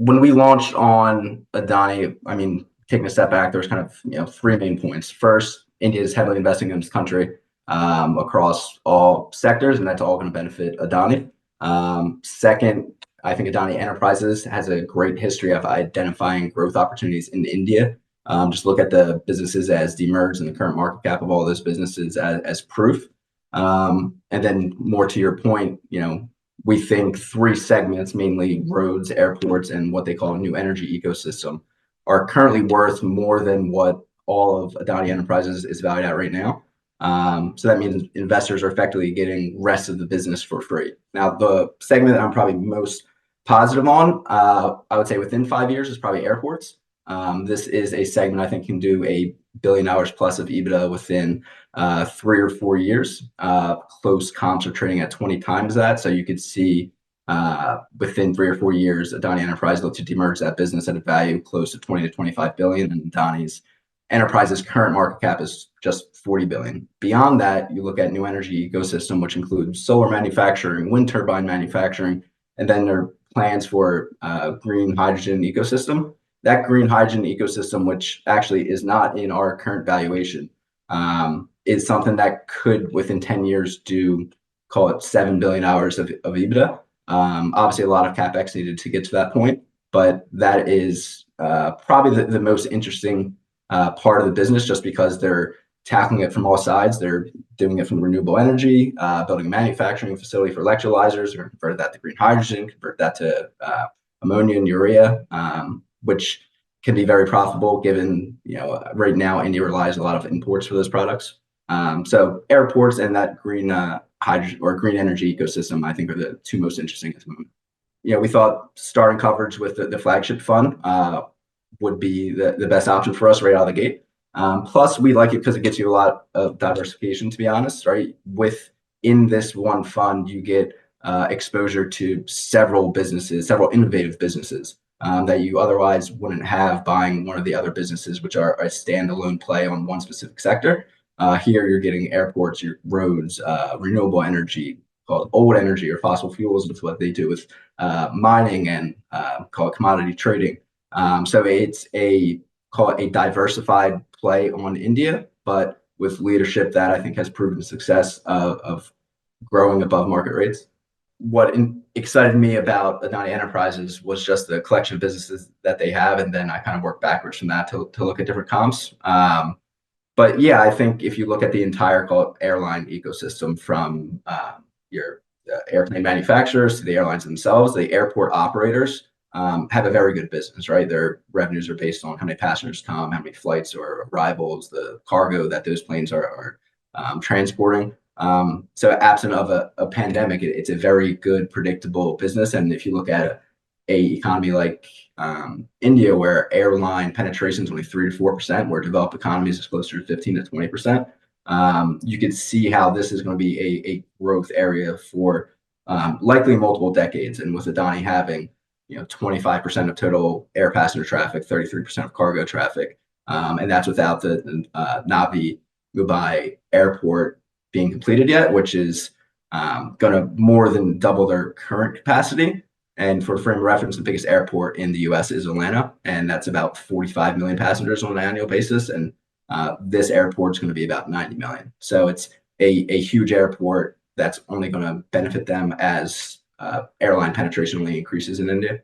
when we launched on Adani, I mean, taking a step back, there's kind of three main points. First, India is heavily investing in this country across all sectors, and that's all going to benefit Adani. Second, I think Adani Enterprises has a great history of identifying growth opportunities in India. Just look at the businesses as demerged and the current market cap of all those businesses as proof. And then more to your point, we think three segments, mainly roads, airports, and what they call a new energy ecosystem, are currently worth more than what all of Adani Enterprises is valued at right now. So that means investors are effectively getting rest of the business for free. Now, the segment that I'm probably most positive on, I would say within 5 years, is probably airports. This is a segment I think can do $1 billion plus of EBITDA within 3 or 4 years. Close comps are trading at 20 times that. So you could see within 3 or 4 years, Adani Enterprise look to demerge that business at a value close to 20 to 25 billion, and Adani's Enterprise's current market cap is just 40 billion. Beyond that, you look at new energy ecosystem, which includes solar manufacturing, wind turbine manufacturing, and then there are plans for green hydrogen ecosystem. That green hydrogen ecosystem, which actually is not in our current valuation, is something that could, within 10 years, do, call it $7 billion of EBITDA. Obviously, a lot of CapEx needed to get to that point, but that is probably the most interesting part of the business, just because they're tackling it from all sides. They're doing it from renewable energy, building a manufacturing facility for electrolyzers, or convert that to green hydrogen, convert that to ammonia and urea, which can be very profitable given, right now India relies a lot of imports for those products. So airports and that green hydrogen or green energy ecosystem, I think, are the two most interesting at the moment. We thought starting coverage with the flagship fund would be the best option for us right out of the gate. Plus, we like it because it gets you a lot of diversification, to be honest, right? Within this one fund, you get exposure to several businesses, several innovative businesses that you otherwise wouldn't have buying one of the other businesses, which are a standalone play on one specific sector. Here, you're getting airports, your roads, renewable energy, called old energy or fossil fuels, with what they do with mining and called commodity trading. So it's call it a diversified play on India, but with leadership that I think has proven the success of growing above market rates. What excited me about Adani Enterprises was just the collection of businesses that they have, and then I kind of worked backwards from that to look at different comps. But yeah, I think if you look at the entire airline ecosystem, from your airplane manufacturers to the airlines themselves, the airport operators have a very good business, right? Their revenues are based on how many passengers come, how many flights or arrivals, the cargo that those planes are transporting. So absent of a pandemic, it's a very good, predictable business. And if you look at a economy like India, where airline penetration is only 3 to 4%, where developed economies is closer to 15 to 20%, you can see how this is going to be a growth area for likely multiple decades. And with Adani having 25% of total air passenger traffic, 33% of cargo traffic, and that's without the Navi Mumbai airport being completed yet, which is going to more than double their current capacity. And for frame of reference, the biggest airport in the U.S. is Atlanta, and that's about 45 million passengers on an annual basis. And this airport is going to be about 90 million. So it's a huge airport that's only going to benefit them as airline penetration only increases in India.